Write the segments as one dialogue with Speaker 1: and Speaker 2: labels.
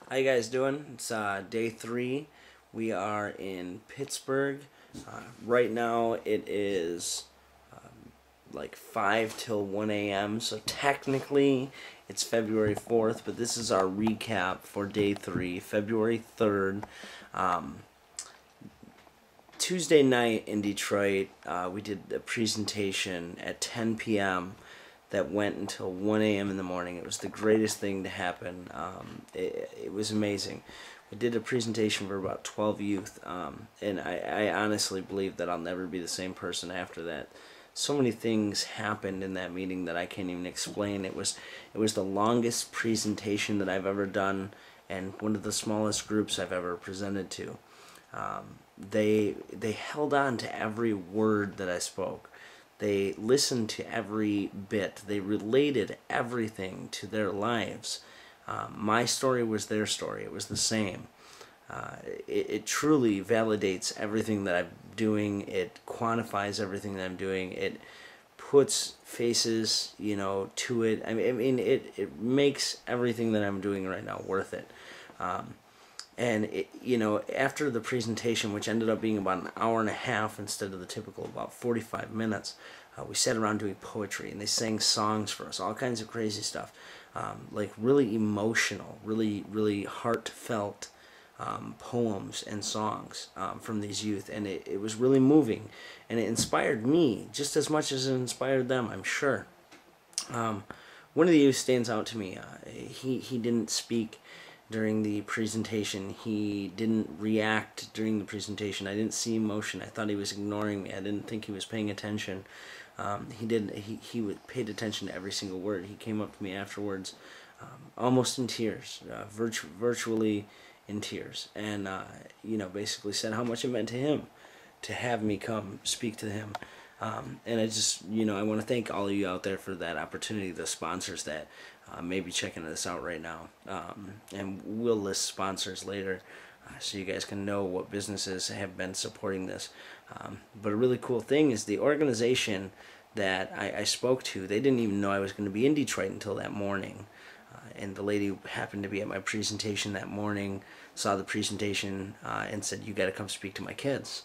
Speaker 1: How you guys doing? It's day 3. We are in Pittsburgh. Right now it is like 5 till 1 a.m. So technically it's February 4th, but this is our recap for day 3, February 3rd. Tuesday night in Detroit, we did a presentation at 10 p.m. that went until 1 a.m. in the morning. It was the greatest thing to happen. It was amazing. We did a presentation for about 12 youth, and I honestly believe that I'll never be the same person after that. So many things happened in that meeting that I can't even explain. It was the longest presentation that I've ever done, and one of the smallest groups I've ever presented to. They held on to every word that I spoke. They listened to every bit. They related everything to their lives. My story was their story. It was the same. It truly validates everything that I'm doing. It quantifies everything that I'm doing. It puts faces, to it. I mean, it makes everything that I'm doing right now worth it. After the presentation, which ended up being about an hour and a half instead of the typical about 45 minutes, we sat around doing poetry, and they sang songs for us, all kinds of crazy stuff, like really emotional, really heartfelt poems and songs from these youth, and it was really moving, and it inspired me just as much as it inspired them, I'm sure. One of the youth stands out to me. He didn't speak during the presentation. He didn't react during the presentation. I didn't see emotion. I thought he was ignoring me. I didn't think he was paying attention. He paid attention to every single word. He came up to me afterwards, almost in tears, virtually in tears, and basically said how much it meant to him to have me come speak to him. And I just, I want to thank all of you out there for that opportunity, the sponsors that may be checking this out right now. And we'll list sponsors later so you guys can know what businesses have been supporting this. But a really cool thing is the organization that I spoke to, they didn't even know I was going to be in Detroit until that morning. And the lady who happened to be at my presentation that morning saw the presentation and said, "You got to come speak to my kids."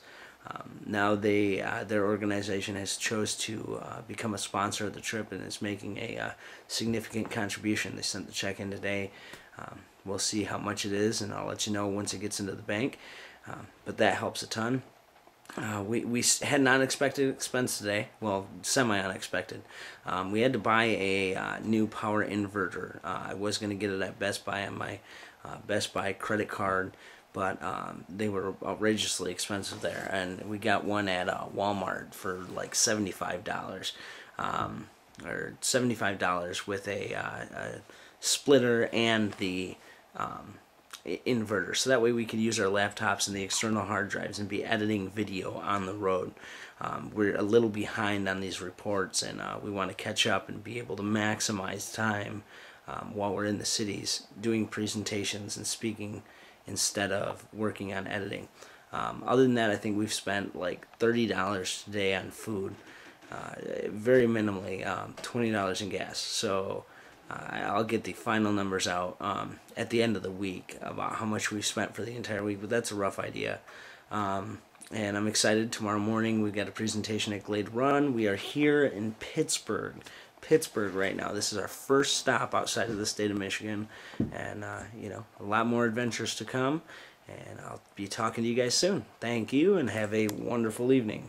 Speaker 1: Now their organization has chose to become a sponsor of the trip and is making a significant contribution. They sent the check in today. We'll see how much it is, and I'll let you know once it gets into the bank. But that helps a ton. We had an unexpected expense today. Well, semi-unexpected. We had to buy a new power inverter. I was going to get it at Best Buy on my Best Buy credit card, but they were outrageously expensive there, and we got one at Walmart for like $75, or $75 with a splitter and the inverter, so that way we could use our laptops and the external hard drives and be editing video on the road. We're a little behind on these reports, and we want to catch up and be able to maximize time while we're in the cities doing presentations and speaking instead of working on editing. Other than that, I think we've spent like $30 today on food, very minimally, $20 in gas. So I'll get the final numbers out at the end of the week about how much we've spent for the entire week, but that's a rough idea. And I'm excited. Tomorrow morning we've got a presentation at Glade Run. We are here in Pittsburgh right now. This is our first stop outside of the state of Michigan, and a lot more adventures to come, and I'll be talking to you guys soon. Thank you, and have a wonderful evening.